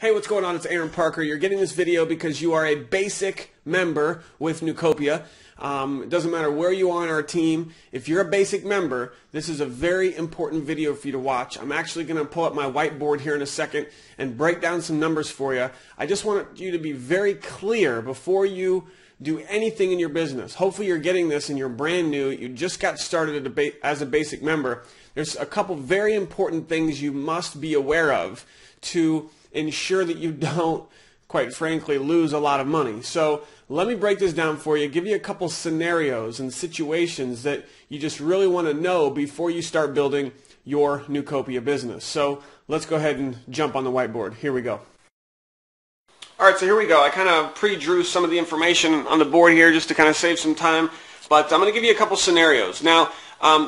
Hey, what's going on? It's Aaron Parker. You're getting this video because you are a basic member with Neukopia. It doesn't matter where you are on our team. If you're a basic member, this is a very important video for you to watch. I'm actually going to pull up my whiteboard here in a second and break down some numbers for you. I just want you to be very clear before you do anything in your business. Hopefully you're getting this and you're brand new. You just got started as a basic member. There's a couple very important things you must be aware of to ensure that you don't, quite frankly, lose a lot of money. So let me break this down for you, give you a couple scenarios and situations that you just really want to know before you start building your Neukopia business. So let's go ahead and jump on the whiteboard. Here we go. Alright, so here we go. I kind of pre-drew some of the information on the board here just to kind of save some time, but I'm going to give you a couple scenarios. Now,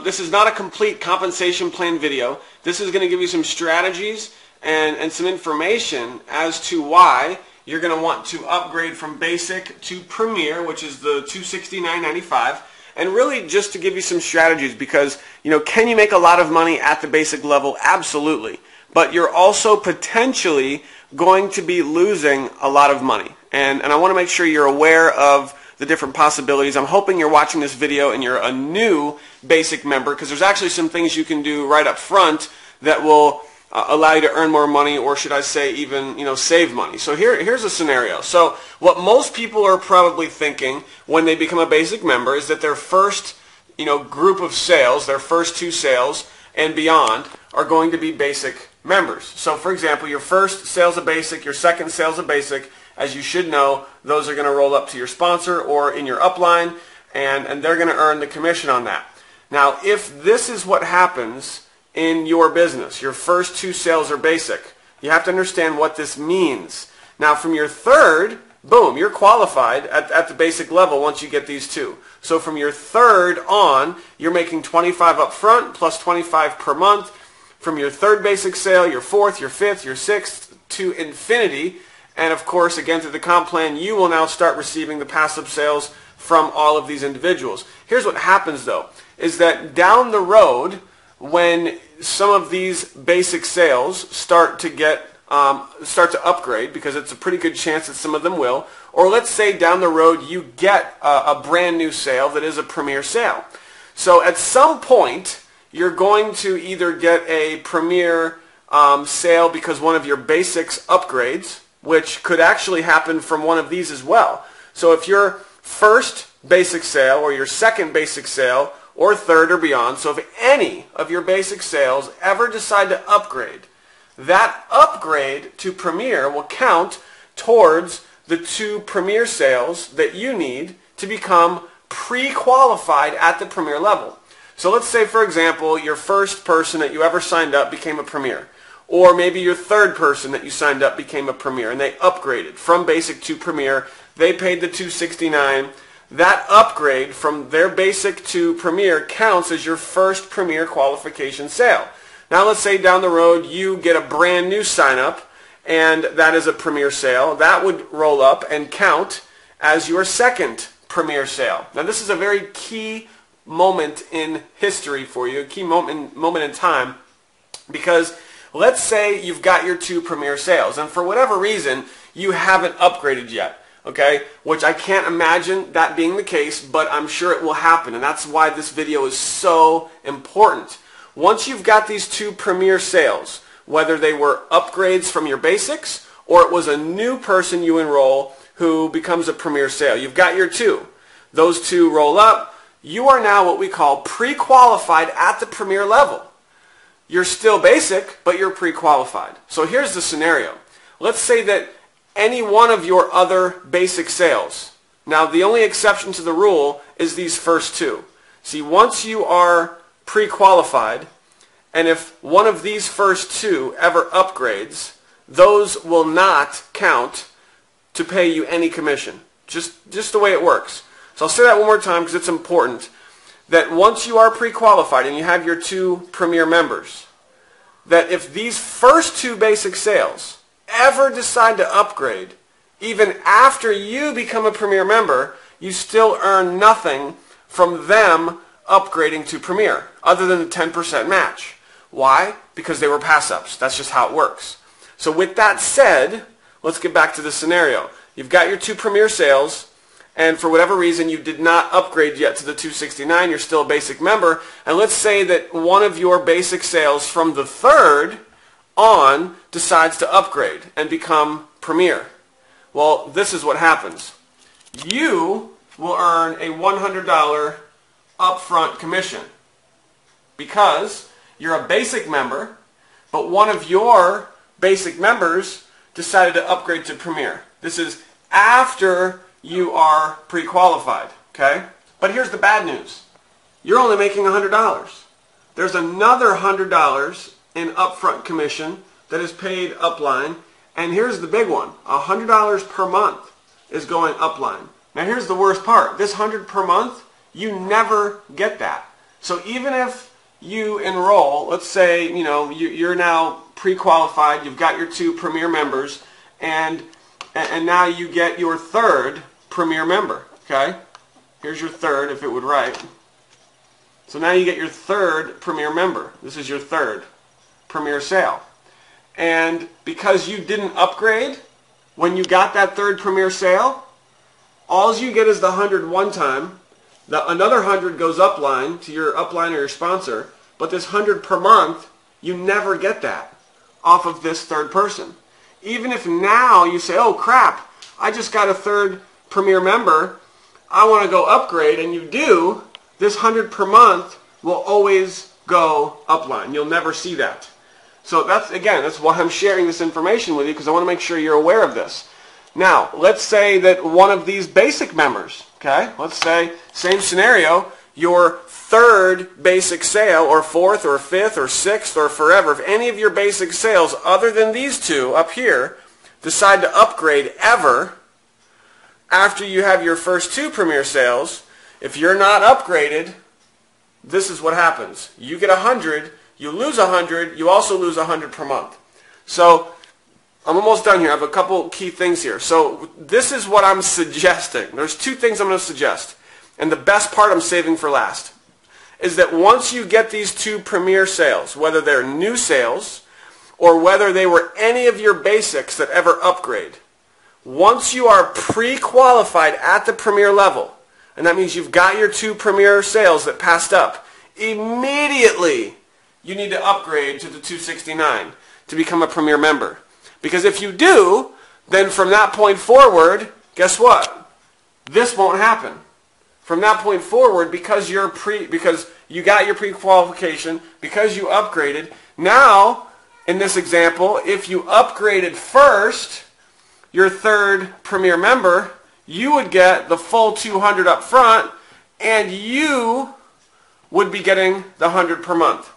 this is not a complete compensation plan video. This is going to give you some strategies and some information as to why you're going to want to upgrade from basic to premier, which is the $269.95, and really just to give you some strategies because, you know, can you make a lot of money at the basic level? Absolutely. But you're also potentially going to be losing a lot of money. And I want to make sure you're aware of the different possibilities. I'm hoping you're watching this video and you're a new basic member because there's actually some things you can do right up front that will allow you to earn more money, or should I say even, you know, save money. So here's a scenario. So what most people are probably thinking when they become a basic member is that their first, you know, group of sales, their first 2 sales and beyond are going to be basic members. So for example, your first sales of basic, your second sales of basic, as you should know, those are going to roll up to your sponsor or in your upline, and they're going to earn the commission on that. Now, if this is what happens in your business, your first 2 sales are basic, you have to understand what this means. Now, from your third, boom, you're qualified at the basic level once you get these 2. So from your third on, you're making 25 up front plus 25 per month. From your third basic sale, your fourth, your fifth, your sixth to infinity. And of course, again, through the comp plan, you will now start receiving the passive sales from all of these individuals. Here's what happens though, is that down the road, when some of these basic sales start to upgrade, because it's a pretty good chance that some of them will, or let's say down the road you get a brand new sale that is a premier sale. So at some point, you're going to either get a premier sale because one of your basics upgrades, which could actually happen from one of these as well. So if your first basic sale or your second basic sale or third or beyond, so if any of your basic sales ever decide to upgrade, that upgrade to premier will count towards the 2 premier sales that you need to become pre-qualified at the premier level. So let's say, for example, your first person that you ever signed up became a premier. Or maybe your third person that you signed up became a premier and they upgraded from basic to premier. They paid the $269. That upgrade from their basic to premier counts as your first premier qualification sale. Now let's say down the road you get a brand new sign up and that is a premier sale. That would roll up and count as your second premier sale. Now this is a very key moment in history for you, a key moment in time, because let's say you've got your 2 premier sales and for whatever reason you haven't upgraded yet. Okay, which I can't imagine that being the case, but I'm sure it will happen, and that's why this video is so important. Once you've got these 2 premier sales, whether they were upgrades from your basics or it was a new person you enroll who becomes a premier sale, you've got your 2. Those 2 roll up. You are now what we call pre-qualified at the premier level. You're still basic, but you're pre-qualified. So here's the scenario. Let's say that any one of your other basic sales. Now, the only exception to the rule is these first 2. See, once you are pre-qualified, and if one of these first 2 ever upgrades, those will not count to pay you any commission. Just the way it works. So I'll say that one more time because it's important. That once you are pre-qualified and you have your 2 premier members, that if these first 2 basic sales ever decide to upgrade, even after you become a premier member, you still earn nothing from them upgrading to premier, other than the 10% match. Why? Because they were pass-ups. That's just how it works. So with that said, let's get back to the scenario. You've got your 2 Premier sales, and for whatever reason you did not upgrade yet to the 269, you're still a basic member, and let's say that one of your basic sales from the 3rd on decides to upgrade and become Premier. Well, this is what happens. You will earn a $100 upfront commission because you're a basic member, but one of your basic members decided to upgrade to Premier. This is after you are pre-qualified, okay? But here's the bad news. You're only making $100. There's another $100 in upfront commission that is paid upline, and here's the big one. $100 per month is going upline. Now here's the worst part. This $100 per month, you never get that. So even if you enroll, let's say, you know, you're now pre-qualified, you've got your 2 Premier members, and now you get your 3rd Premier member, okay? Here's your 3rd, if it would write. So now you get your 3rd Premier member. This is your 3rd Premier sale. And because you didn't upgrade when you got that 3rd Premier sale, all you get is the 100 one time. Another 100 goes upline to your upline or your sponsor, but this 100 per month, you never get that off of this 3rd person. Even if now you say, oh crap, I just got a 3rd Premier member, I want to go upgrade, and you do, this 100 per month will always go upline. You'll never see that. So that's why I'm sharing this information with you, because I want to make sure you're aware of this. Now, let's say that one of these basic members, okay, let's say, same scenario, your 3rd basic sale, or 4th, or 5th, or 6th, or forever, if any of your basic sales other than these 2 up here decide to upgrade ever after you have your first 2 Premier sales, if you're not upgraded, this is what happens. You get 100, you lose 100, you also lose 100 per month. So I'm almost done here. I have a couple key things here. So this is what I'm suggesting. There's 2 things I'm going to suggest. And the best part I'm saving for last is that once you get these 2 Premier sales, whether they're new sales or whether they were any of your basics that ever upgrade, once you are pre-qualified at the Premier level, and that means you've got your 2 Premier sales that passed up, immediately you need to upgrade to the 269 to become a Premier member. Because if you do, then from that point forward, guess what? This won't happen. From that point forward, because you got your pre-qualification, because you upgraded, now, in this example, if you upgraded first, your 3rd Premier member, you would get the full 200 up front, and you would be getting the 100 per month.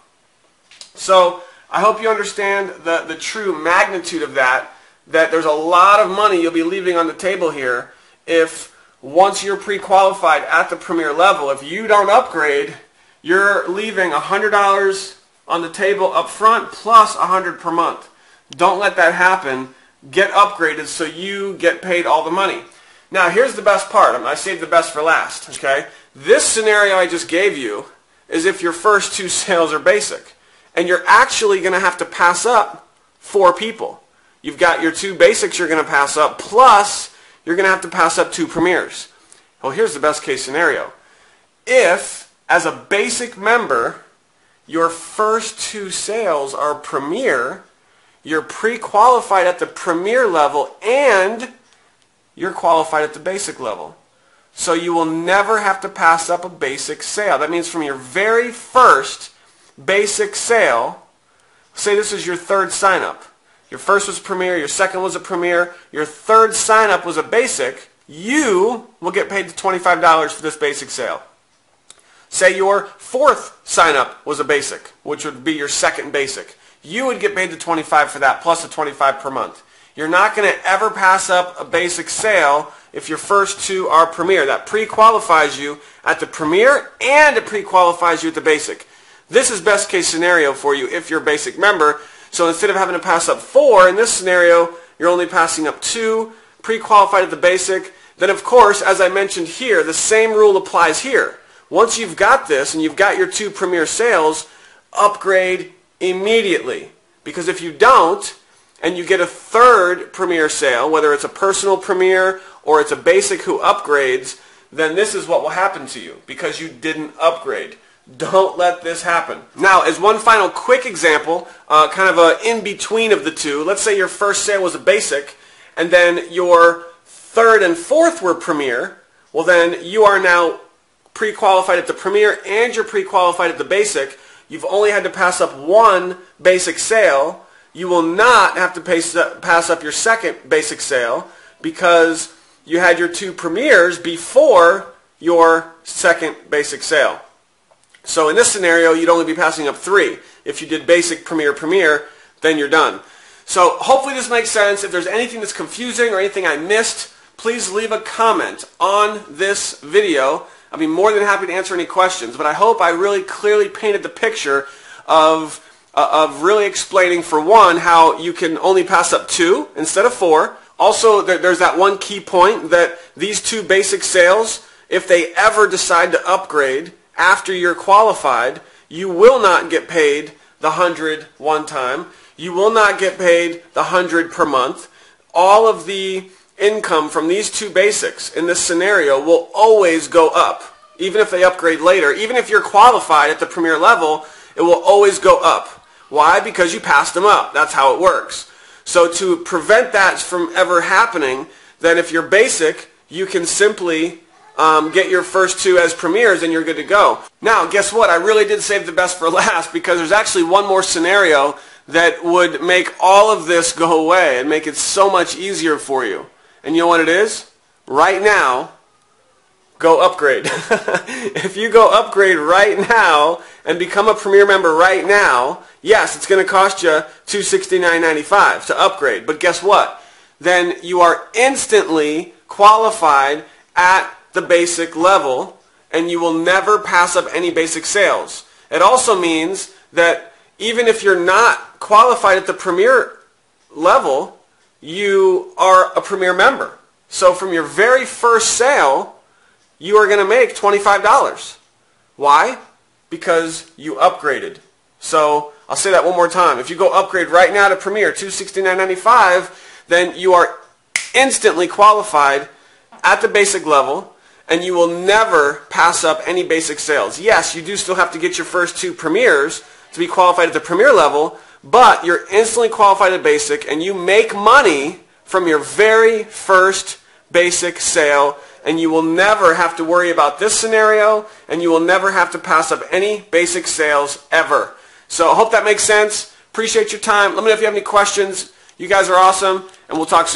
So I hope you understand the true magnitude of that there's a lot of money you'll be leaving on the table here if once you're pre-qualified at the Premier level, if you don't upgrade, you're leaving $100 on the table up front plus 100 per month. Don't let that happen. Get upgraded so you get paid all the money. Now here's the best part. I saved the best for last. Okay? This scenario I just gave you is if your first 2 sales are basic. And you're actually going to have to pass up 4 people. You've got your 2 basics you're going to pass up, plus you're going to have to pass up 2 Premiers. Well, here's the best case scenario. If, as a basic member, your first 2 sales are Premier, you're pre-qualified at the Premier level, and you're qualified at the basic level. So you will never have to pass up a basic sale. That means from your very first basic sale, say this is your 3rd sign-up. Your first was Premier, your second was a Premier, your 3rd sign-up was a basic, you will get paid $25 for this basic sale. Say your 4th sign-up was a basic, which would be your 2nd basic. You would get paid the $25 for that, plus the $25 per month. You're not going to ever pass up a basic sale if your first 2 are Premier. That pre-qualifies you at the Premier, and it pre-qualifies you at the basic. This is best case scenario for you if you're a basic member. So instead of having to pass up 4, in this scenario, you're only passing up 2, pre-qualified at the basic. Then of course, as I mentioned here, the same rule applies here. Once you've got this and you've got your 2 Premier sales, upgrade immediately. Because if you don't, and you get a third Premier sale, whether it's a personal Premier or it's a basic who upgrades, then this is what will happen to you because you didn't upgrade. Don't let this happen. Now, as one final quick example, kind of a in-between of the two, let's say your first sale was a basic, and then your third and fourth were Premier. Well, then you are now pre-qualified at the Premier and you're pre-qualified at the basic. You've only had to pass up one basic sale. You will not have to pass up your second basic sale because you had your two Premiers before your second basic sale. So in this scenario, you'd only be passing up 3. If you did basic, Premier, Premier, then you're done. So hopefully this makes sense. If there's anything that's confusing or anything I missed, please leave a comment on this video. I'll be more than happy to answer any questions. But I hope I really clearly painted the picture of really explaining, for one, how you can only pass up 2 instead of 4. Also, there's that one key point that these 2 basic sales, if they ever decide to upgrade after you're qualified, you will not get paid the 100 one time. You will not get paid the 100 per month. All of the income from these 2 basics in this scenario will always go up, even if they upgrade later. Even if you're qualified at the Premier level, it will always go up. Why? Because you passed them up. That's how it works. So to prevent that from ever happening, then if you're basic, you can simply get your first 2 as Premiers and you're good to go. Now, guess what? I really did save the best for last because there's actually one more scenario that would make all of this go away and make it so much easier for you. And you know what it is? Right now, go upgrade. If you go upgrade right now and become a Premier member right now, yes, it's going to cost you $269.95 to upgrade. But guess what? Then you are instantly qualified at the basic level, and you will never pass up any basic sales. It also means that even if you're not qualified at the Premier level, you are a Premier member. So from your very first sale, you are going to make $25. Why? Because you upgraded. So I'll say that one more time. If you go upgrade right now to Premier, $269.95, then you are instantly qualified at the basic level, and you will never pass up any basic sales. Yes, you do still have to get your first 2 Premiers to be qualified at the Premier level, but you're instantly qualified at basic, and you make money from your very first basic sale, and you will never have to worry about this scenario, and you will never have to pass up any basic sales ever. So I hope that makes sense. Appreciate your time. Let me know if you have any questions. You guys are awesome, and we'll talk soon.